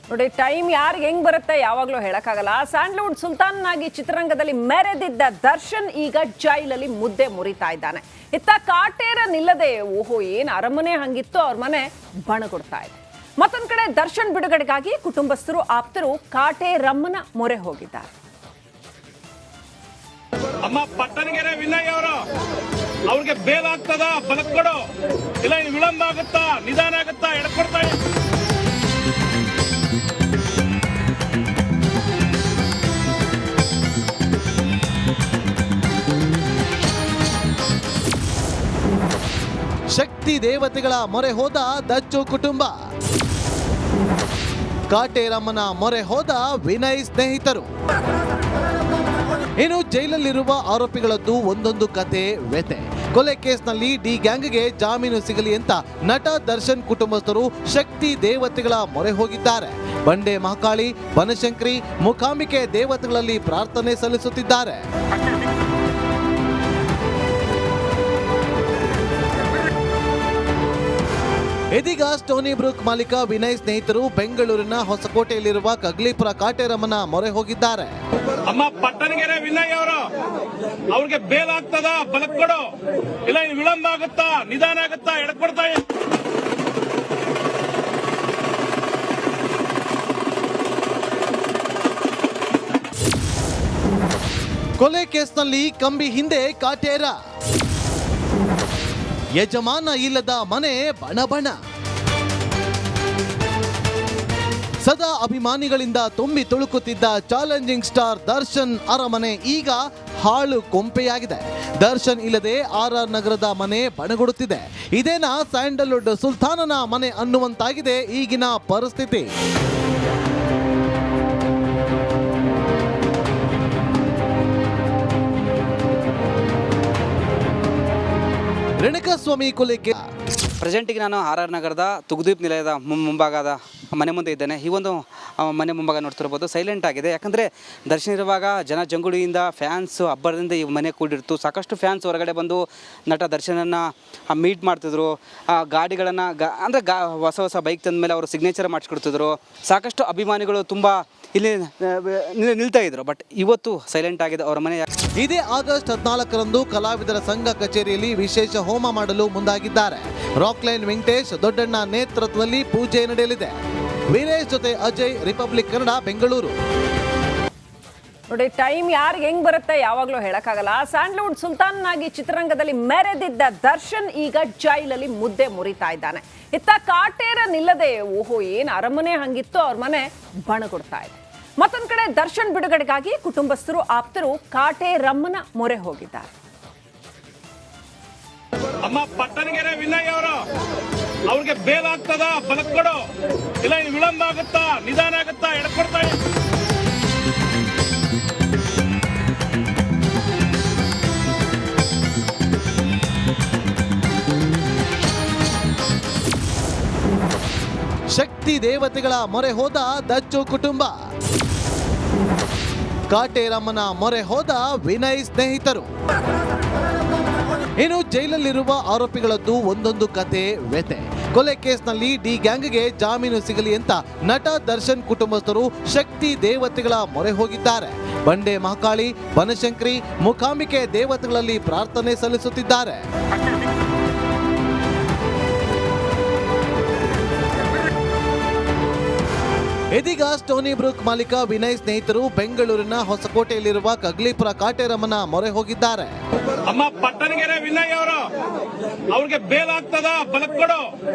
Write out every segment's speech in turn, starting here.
ನೋಡಿ, ಟೈಮ್ ಯಾರಿಗೆ ಹೆಂಗ್ ಬರುತ್ತೆ ಯಾವಾಗಲೂ ಹೇಳಕ್ಕಾಗಲ್ಲ. ಸ್ಯಾಂಡಲ್ವುಡ್ ಸುಲ್ತಾನ್ನಾಗಿ ಚಿತ್ರರಂಗದಲ್ಲಿ ಮೆರೆದಿದ್ದ ದರ್ಶನ್ ಈಗ ಜೈಲಲ್ಲಿ ಮುದ್ದೆ ಮುರಿತಾ ಇದ್ದಾನೆ. ಇತ್ತ ಕಾಟೇರ ನಿಲ್ಲದೆ ಓಹೋ ಏನ್ ಅರಮನೆ ಹಂಗಿತ್ತು ಅವ್ರ ಮನೆ ಬಣಗುಡ್ತಾ ಇದೆ. ಮತ್ತೊಂದ್ ಕಡೆ ದರ್ಶನ್ ಬಿಡುಗಡೆಗಾಗಿ ಕುಟುಂಬಸ್ಥರು ಆಪ್ತರು ಕಾಟೇರಮ್ಮನ ಮೊರೆ ಹೋಗಿದ್ದಾರೆ. ಅಮ್ಮ ಪಟ್ಟಣಗೆರೆ ವಿನಯ್ ಅವರು ಅವ್ರಿಗೆ ಬೇಲ್ ಆಗ್ತದ ಬಲಕ್ ಕೊಡು, ಇಲ್ಲ ಇನ್ನು ವಿಳಂಬ ಆಗುತ್ತಾ ನಿಧಾನ ಆಗುತ್ತಾ ಎಡ್ಕೊಡ್ತಾ. ಶಕ್ತಿ ದೇವತೆಗಳ ಮೊರೆ ಹೋದ ದಚ್ಚು ಕುಟುಂಬ, ಕಾಟೇರಮ್ಮನ ಮೊರೆ ಹೋದ ವಿನಯ್ ಸ್ನೇಹಿತರು. ಇನ್ನು ಜೈಲಲ್ಲಿರುವ ಆರೋಪಿಗಳದ್ದು ಒಂದೊಂದು ಕತೆ ವ್ಯತೆ. ಕೊಲೆ ಕೇಸ್ನಲ್ಲಿ ಡಿ ಗ್ಯಾಂಗ್ಗೆ ಜಾಮೀನು ಸಿಗಲಿ ಅಂತ ನಟ ದರ್ಶನ್ ಕುಟುಂಬಸ್ಥರು ಶಕ್ತಿ ದೇವತೆಗಳ ಮೊರೆ ಹೋಗಿದ್ದಾರೆ. ಬಂಡೆ ಮಹಾಕಾಳಿ, ಬನಶಂಕರಿ, ಮೂಕಾಂಬಿಕೆ ದೇವತೆಗಳಲ್ಲಿ ಪ್ರಾರ್ಥನೆ ಸಲ್ಲಿಸುತ್ತಿದ್ದಾರೆ. ಇದೀಗ ಸ್ಟೋನಿ ಬ್ರೂಕ್ ಮಾಲೀಕ ವಿನಯ್ ಸ್ನೇಹಿತರು ಬೆಂಗಳೂರಿನ ಹೊಸಕೋಟೆಯಲ್ಲಿರುವ ಕಗ್ಲಿಪುರ ಕಾಟೇರಮ್ಮನ ಮೊರೆ ಹೋಗಿದ್ದಾರೆ. ಅಮ್ಮ ಪಟ್ಟಣಗೆರೆ ವಿನಯ್ ಅವರು ಅವ್ರಿಗೆ ಬೇಲ್ ಆಗ್ತದ ಬಲಕ್ ಕೊಡು, ಇಲ್ಲ ಇನ್ನು ವಿಳಂಬ ಆಗುತ್ತಾ ನಿಧಾನ ಆಗುತ್ತಾ ಎಡ್ಕೊಡ್ತಾ. ಕೊಲೆ ಕೇಸ್ನಲ್ಲಿ ಕಂಬಿ ಹಿಂದೆ ಕಾಟೇರ, ಯಜಮಾನ ಇಲ್ಲದ ಮನೆ ಬಣಬಣ. ಸದಾ ಅಭಿಮಾನಿಗಳಿಂದ ತುಂಬಿ ತುಳುಕುತ್ತಿದ್ದ ಚಾಲೆಂಜಿಂಗ್ ಸ್ಟಾರ್ ದರ್ಶನ್ ಅರಮನೆ ಈಗ ಹಾಳು ಕೊಂಪೆಯಾಗಿದೆ. ದರ್ಶನ್ ಇಲ್ಲದೆ RR ನಗರದ ಮನೆ ಬಣಗುಡುತ್ತಿದೆ. ಇದೇನಾ ಸ್ಯಾಂಡಲ್ವುಡ್ ಸುಲ್ತಾನನ ಮನೆ ಅನ್ನುವಂತಾಗಿದೆ ಈಗಿನ ಪರಿಸ್ಥಿತಿ. ರೇಣುಕಾಸ್ವಾಮಿ ಕೊಲೆಗೆ ಪ್ರೆಸೆಂಟಿಗೆ ನಾನು RR ನಗರದ ತುಗುದೀಪ್ ನಿಲಯದ ಮುಂಭಾಗದ ಮನೆ ಮುಂದೆ ಇದ್ದೇನೆ. ಈ ಒಂದು ಮನೆ ಮುಂಭಾಗ ನೋಡ್ತಿರ್ಬೋದು, ಸೈಲೆಂಟ್ ಆಗಿದೆ. ಯಾಕಂದರೆ ದರ್ಶನ ಇರುವಾಗ ಜನ ಜಂಗುಳಿಯಿಂದ ಫ್ಯಾನ್ಸ್ ಹಬ್ಬರದಿಂದ ಈ ಮನೆ ಕೂಡಿರ್ತು. ಸಾಕಷ್ಟು ಫ್ಯಾನ್ಸ್ ಹೊರಗಡೆ ಬಂದು ನಟ ದರ್ಶನನ್ನು ಮೀಟ್ ಮಾಡ್ತಿದ್ರು. ಗಾಡಿಗಳನ್ನು ಹೊಸ ಹೊಸ ಬೈಕ್ ತಂದ ಮೇಲೆ ಅವರು ಸಿಗ್ನೇಚರ್ ಮಾಡಿಸ್ಕೊಡ್ತಿದ್ರು. ಸಾಕಷ್ಟು ಅಭಿಮಾನಿಗಳು ತುಂಬ ಇಲ್ಲಿ ನಿಲ್ತಾ ಇದ್ರು. ಬಟ್ ಇವತ್ತು ಸೈಲೆಂಟ್ ಆಗಿದೆ ಅವರ ಮನೆ. ಇದೇ ಆಗಸ್ಟ್ 14ರಂದು ಕಲಾವಿದರ ಸಂಘ ಕಚೇರಿಯಲ್ಲಿ ವಿಶೇಷ ಹೋಮ ಮಾಡಲು ಮುಂದಾಗಿದ್ದಾರೆ. ರಾಕ್ಲೈನ್ ವೆಂಕಟೇಶ್ ದೊಡ್ಡಣ್ಣ ನೇತೃತ್ವದಲ್ಲಿ ಪೂಜೆ ನಡೆಯಲಿದೆ. ವೀರೇಶ್ ಜೊತೆ ಅಜಯ್, ರಿಪಬ್ಲಿಕ್ ಕನ್ನಡ, ಬೆಂಗಳೂರು. ನೋಡಿ, ಟೈಮ್ ಯಾರಿಗೆ ಹೆಂಗ್ ಬರುತ್ತೆ ಯಾವಾಗಲೂ ಹೇಳಕ್ಕಾಗಲ್ಲ. ಸ್ಯಾಂಡಲ್ವುಡ್ ಸುಲ್ತಾನ್ನಾಗಿ ಚಿತ್ರರಂಗದಲ್ಲಿ ಮೆರೆದಿದ್ದ ದರ್ಶನ್ ಈಗ ಜೈಲಲ್ಲಿ ಮುದ್ದೆ ಮುರಿತಾ ಇದ್ದಾನೆ. ಇತ್ತ ಕಾಟೇರ ನಿಲ್ಲದೆ ಓಹೋ ಏನ್ ಅರಮನೆ ಹಂಗಿತ್ತು ಅವ್ರ ಮನೆ ಬಣಗುಡ್ತಾ ಇದೆ. ಮತ್ತೊಂದ್ ಕಡೆ ದರ್ಶನ್ ಬಿಡುಗಡೆಗಾಗಿ ಕುಟುಂಬಸ್ಥರು ಆಪ್ತರು ಕಾಟೇರಮ್ಮನ ಮೊರೆ ಹೋಗಿದ್ದಾರೆ. ಅಮ್ಮ ಪಟ್ಟಣಗೆರೆ ವಿನಯ್ ಅವರು ಅವ್ರಿಗೆ ಬೇಲ್ ಆಗ್ತದ ಬಲಕ್ ಕೊಡು, ಇಲ್ಲ ಇನ್ನು ವಿಳಂಬ ಆಗುತ್ತಾ ನಿಧಾನ ಆಗುತ್ತಾ ಎಡ್ಕೊಡ್ತಾ. ಶಕ್ತಿ ದೇವತೆಗಳ ಮೊರೆ ಹೋದ ದಚ್ಚು ಕುಟುಂಬ, ಕಾಟೇರಮ್ಮನ ಮೊರೆ ಹೋದ ವಿನಯ್ ಸ್ನೇಹಿತರು. ಇನ್ನು ಜೈಲಲ್ಲಿರುವ ಆರೋಪಿಗಳದ್ದು ಒಂದೊಂದು ಕತೆ ವ್ಯತೆ. ಕೊಲೆ ಕೇಸ್ನಲ್ಲಿ ಡಿ ಗ್ಯಾಂಗ್ಗೆ ಜಾಮೀನು ಸಿಗಲಿ ಅಂತ ನಟ ದರ್ಶನ್ ಕುಟುಂಬಸ್ಥರು ಶಕ್ತಿ ದೇವತೆಗಳ ಮೊರೆ ಹೋಗಿದ್ದಾರೆ. ಬಂಡೆ ಮಹಾಕಾಳಿ, ಬನಶಂಕರಿ, ಮೂಕಾಂಬಿಕೆ ದೇವತೆಗಳಲ್ಲಿ ಪ್ರಾರ್ಥನೆ ಸಲ್ಲಿಸುತ್ತಿದ್ದಾರೆ. ಇದೀಗ ಸ್ಟೋನಿ ಬ್ರೂಕ್ ಮಾಲೀಕ ವಿನಯ್ ಸ್ನೇಹಿತರು ಬೆಂಗಳೂರಿನ ಹೊಸಕೋಟೆಯಲ್ಲಿರುವ ಕಗ್ಲಿಪುರ ಕಾಟೇರಮ್ಮನ ಮೊರೆ ಹೋಗಿದ್ದಾರೆ. ಅಮ್ಮ ಪಟ್ಟಣಗೆರೆ ವಿನಯ್ ಅವರು ಅವ್ರಿಗೆ ಬೇಲ್ ಆಗ್ತದ ಬಲಕ್ ಕೊಡು,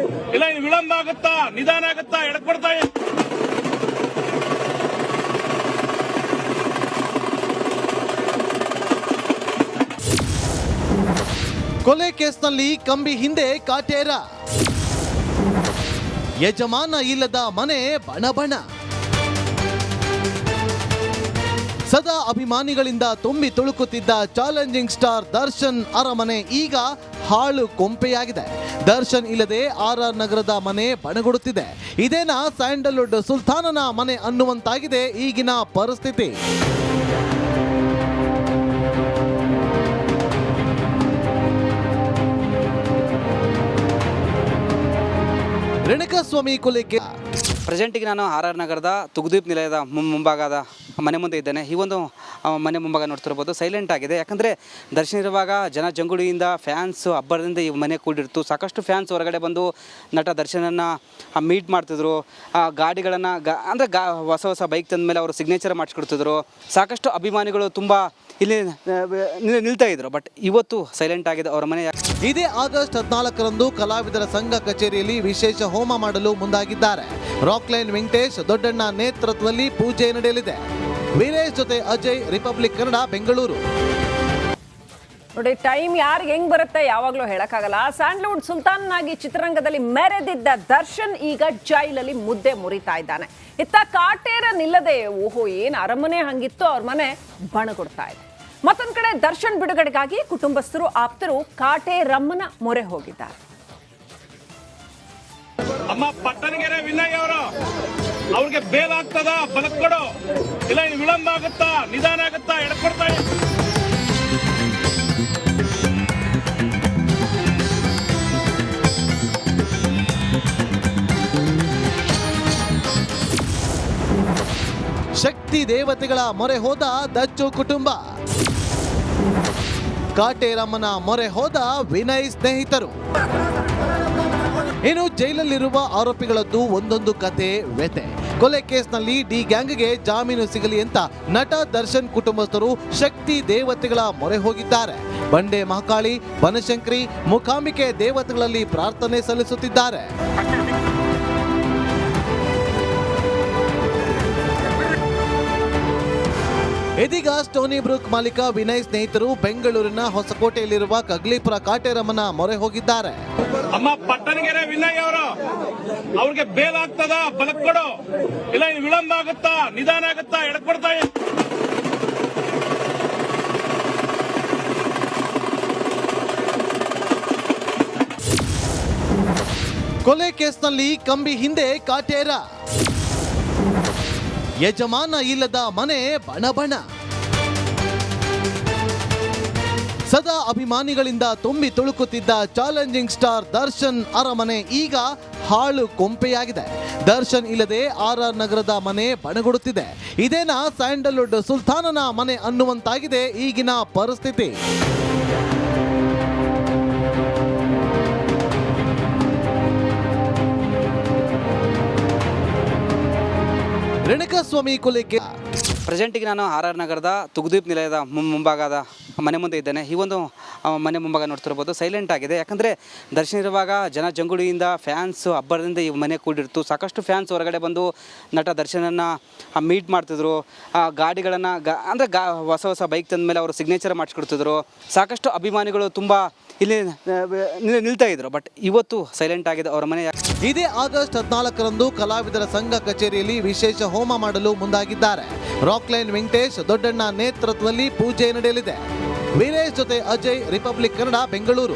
ಇಲ್ಲ ಇನ್ನು ವಿಳಂಬ ಆಗುತ್ತಾ ನಿಧಾನ ಆಗುತ್ತಾ ಎಡ್ಕೊಡ್ತಾ. ಕೊಲೆ ಕೇಸ್ನಲ್ಲಿ ಕಂಬಿ ಹಿಂದೆ ಕಾಟೇರ, ಯಜಮಾನ ಇಲ್ಲದ ಮನೆ ಬಣಬಣ. ಸದಾ ಅಭಿಮಾನಿಗಳಿಂದ ತುಂಬಿ ತುಳುಕುತ್ತಿದ್ದ ಚಾಲೆಂಜಿಂಗ್ ಸ್ಟಾರ್ ದರ್ಶನ್ ಅರಮನೆ ಈಗ ಹಾಳು ಕೊಂಪೆಯಾಗಿದೆ. ದರ್ಶನ್ ಇಲ್ಲದೆ RR ನಗರದ ಮನೆ ಬಣಗುಡುತ್ತಿದೆ. ಇದೇನಾ ಸ್ಯಾಂಡಲ್ವುಡ್ ಸುಲ್ತಾನನ ಮನೆ ಅನ್ನುವಂತಾಗಿದೆ ಈಗಿನ ಪರಿಸ್ಥಿತಿ. ರೇಣುಕಾಸ್ವಾಮಿ ಕೊಲೆಗೆ ಪ್ರೆಸೆಂಟಿಗೆ ನಾನು RR ನಗರದ ತುಗುದೀಪ್ ನಿಲಯದ ಮುಂಭಾಗದ ಮನೆ ಮುಂದೆ ಇದ್ದೇನೆ. ಈ ಒಂದು ಮನೆ ಮುಂಭಾಗ ನೋಡ್ತಿರ್ಬೋದು ಸೈಲೆಂಟ್ ಆಗಿದೆ. ಯಾಕಂದರೆ ದರ್ಶನ್ ಇರುವಾಗ ಜನ ಜಂಗುಳಿಯಿಂದ ಫ್ಯಾನ್ಸು ಅಬ್ಬರದಿಂದ ಈ ಮನೆ ಕೂಡಿರ್ತು. ಸಾಕಷ್ಟು ಫ್ಯಾನ್ಸ್ ಹೊರಗಡೆ ಬಂದು ನಟ ದರ್ಶನನ್ನು ಮೀಟ್ ಮಾಡ್ತಿದ್ರು. ಗಾಡಿಗಳನ್ನು ಹೊಸ ಹೊಸ ಬೈಕ್ ತಂದ ಮೇಲೆ ಅವರು ಸಿಗ್ನೇಚರ್ ಮಾಡಿಸ್ಕೊಡ್ತಿದ್ರು. ಸಾಕಷ್ಟು ಅಭಿಮಾನಿಗಳು ತುಂಬ ಇಲ್ಲಿ ನಿಲ್ತಾ ಇದ್ರು. ಬಟ್ ಇವತ್ತು ಸೈಲೆಂಟ್ ಆಗಿದೆ ಅವರ ಮನೆ. ಇದೇ ಆಗಸ್ಟ್ 14ರಂದು ಕಲಾವಿದರ ಸಂಘ ಕಚೇರಿಯಲ್ಲಿ ವಿಶೇಷ ಹೋಮ ಮಾಡಲು ಮುಂದಾಗಿದ್ದಾರೆ. ರಾಕ್ಲೈನ್ ವೆಂಕಟೇಶ್ ದೊಡ್ಡಣ್ಣ ನೇತೃತ್ವದಲ್ಲಿ ಪೂಜೆ ನಡೆಯಲಿದೆ. ವೀರೇಶ್ ಜೊತೆ ಅಜಯ್, ರಿಪಬ್ಲಿಕ್ ಕನ್ನಡ, ಬೆಂಗಳೂರು. ನೋಡಿ, ಟೈಮ್ ಯಾರಿಗೆ ಹೆಂಗ್ ಬರುತ್ತೆ ಯಾವಾಗ್ಲೂ ಹೇಳಕ್ಕಾಗಲ್ಲ. ಸ್ಯಾಂಡ್ಲ್ವುಡ್ ಸುಲ್ತಾನ್ನಾಗಿ ಚಿತ್ರರಂಗದಲ್ಲಿ ಮೆರೆದಿದ್ದ ದರ್ಶನ್ ಈಗ ಜೈಲಲ್ಲಿ ಮುದ್ದೆ ಮುರಿತಾ ಇದ್ದಾನೆ. ಇತ್ತ ಕಾಟೇರ ನಿಲ್ಲದೆ ಓಹೋ ಏನ್ ಅರಮನೆ ಹಂಗಿತ್ತು ಅವ್ರ ಮನೆ ಬಣಗುಡ್ತಾ ಇದೆ. ಮತ್ತೊಂದ್ ಕಡೆ ದರ್ಶನ್ ಬಿಡುಗಡೆಗಾಗಿ ಕುಟುಂಬಸ್ಥರು ಆಪ್ತರು ಕಾಟೇರಮ್ಮನ ಮೊರೆ ಹೋಗಿದ್ದಾರೆ. ಅಮ್ಮ ಪಟ್ಟಣಗೆರೆ ವಿನಯ್ ಅವರು ಅವ್ರಿಗೆ ಬೇಲ್ ಆಗ್ತದ ಬಲಕ್ಕೊಡು, ಇಲ್ಲ ಇನ್ನು ವಿಳಂಬ ಆಗುತ್ತಾ, ನಿಧಾನ ಆಗುತ್ತಾ, ಎಡ್ಕೊಡ್ತಾ ಶಕ್ತಿ ದೇವತೆಗಳ ಮೊರೆ ಹೋದ ದಚ್ಚು ಕುಟುಂಬ. ಕಾಟೇರಮ್ಮನ ಮೊರೆ ಹೋದ ವಿನಯ್ ಸ್ನೇಹಿತರು. ಇನ್ನು ಜೈಲಲ್ಲಿರುವ ಆರೋಪಿಗಳದ್ದು ಒಂದೊಂದು ಕತೆ ವ್ಯತೆ. ಕೊಲೆ ಕೇಸ್ನಲ್ಲಿ ಡಿ ಗ್ಯಾಂಗ್ಗೆ ಜಾಮೀನು ಸಿಗಲಿ ಅಂತ ನಟ ದರ್ಶನ್ ಕುಟುಂಬಸ್ಥರು ಶಕ್ತಿ ದೇವತೆಗಳ ಮೊರೆ ಹೋಗಿದ್ದಾರೆ. ಬಂಡೆ ಮಹಾಕಾಳಿ, ಬನಶಂಕರಿ, ಮೂಕಾಂಬಿಕೆ ದೇವತೆಗಳಲ್ಲಿ ಪ್ರಾರ್ಥನೆ ಸಲ್ಲಿಸುತ್ತಿದ್ದಾರೆ. ಇದೀಗ ಸ್ಟೋನಿ ಬ್ರೂಕ್ ಮಾಲೀಕ ವಿನಯ್ ಸ್ನೇಹಿತರು ಬೆಂಗಳೂರಿನ ಹೊಸಕೋಟೆಯಲ್ಲಿರುವ ಕಗ್ಲಿಪುರ ಕಾಟೇರಮ್ಮನ ಮೊರೆ ಹೋಗಿದ್ದಾರೆ. ಅಮ್ಮ ಪಟ್ಟಣಗೆರೆ ವಿನಯ್ ಅವರು ಅವ್ರಿಗೆ ಬೇಲ್ ಆಗ್ತದ ಬಲಕ್ಕೊಡು, ಇಲ್ಲ ಇನ್ನು ವಿಳಂಬ ಆಗುತ್ತಾ, ನಿಧಾನ ಆಗುತ್ತಾ, ಎಡ್ಕೊಡ್ತಾ ಕೊಲೆ ಕೇಸ್ನಲ್ಲಿ ಕಂಬಿ ಹಿಂದೆ ಕಾಟೇರ. ಯಜಮಾನ ಇಲ್ಲದ ಮನೆ ಬಣಬಣ. ಸದಾ ಅಭಿಮಾನಿಗಳಿಂದ ತುಂಬಿ ತುಳುಕುತ್ತಿದ್ದ ಚಾಲೆಂಜಿಂಗ್ ಸ್ಟಾರ್ ದರ್ಶನ್ ಅರಮನೆ ಈಗ ಹಾಳು ಕೊಂಪೆಯಾಗಿದೆ. ದರ್ಶನ್ ಇಲ್ಲದೆ RR ನಗರದ ಮನೆ ಬಣಗುಡುತ್ತಿದೆ. ಇದೇನಾ ಸ್ಯಾಂಡಲ್ವುಡ್ ಸುಲ್ತಾನನ ಮನೆ ಅನ್ನುವಂತಾಗಿದೆ ಈಗಿನ ಪರಿಸ್ಥಿತಿ. ರೇಣುಕಾಸ್ವಾಮಿ ಕೊಲೆಗೆ ಪ್ರೆಸೆಂಟಿಗೆ ನಾನು RR ನಗರದ ತುಗುದೀಪ್ ನಿಲಯದ ಮುಂಭಾಗದ ಮನೆ ಮುಂದೆ ಇದ್ದೇನೆ. ಈ ಒಂದು ಮನೆ ಮುಂಭಾಗ ನೋಡ್ತಿರ್ಬೋದು ಸೈಲೆಂಟ್ ಆಗಿದೆ. ಯಾಕಂದರೆ ದರ್ಶನ್ ಇರುವಾಗ ಜನ ಜಂಗುಳಿಯಿಂದ ಫ್ಯಾನ್ಸು ಅಬ್ಬರದಿಂದ ಈ ಮನೆ ಕೂಡಿರ್ತು. ಸಾಕಷ್ಟು ಫ್ಯಾನ್ಸ್ ಹೊರಗಡೆ ಬಂದು ನಟ ದರ್ಶನನ್ನು ಮೀಟ್ ಮಾಡ್ತಿದ್ರು. ಗಾಡಿಗಳನ್ನು ಹೊಸ ಹೊಸ ಬೈಕ್ ತಂದ ಮೇಲೆ ಅವರು ಸಿಗ್ನೇಚರ್ ಮಾಡಿಸ್ಕೊಡ್ತಿದ್ರು. ಸಾಕಷ್ಟು ಅಭಿಮಾನಿಗಳು ತುಂಬ ಇಲ್ಲಿ ನಿಲ್ತಾ ಇದ್ರು. ಬಟ್ ಇವತ್ತು ಸೈಲೆಂಟ್ ಆಗಿದೆ ಅವರ ಮನೆ. ಇದೇ ಆಗಸ್ಟ್ 14ರಂದು ಕಲಾವಿದರ ಸಂಘ ಕಚೇರಿಯಲ್ಲಿ ವಿಶೇಷ ಹೋಮ ಮಾಡಲು ಮುಂದಾಗಿದ್ದಾರೆ. ರಾಕ್ಲೈನ್ ವೆಂಕಟೇಶ್ ದೊಡ್ಡಣ್ಣ ನೇತೃತ್ವದಲ್ಲಿ ಪೂಜೆ ನಡೆಯಲಿದೆ. ವೀರೇಶ್ ಜೊತೆ ಅಜಯ್, ರಿಪಬ್ಲಿಕ್ ಕನ್ನಡ, ಬೆಂಗಳೂರು.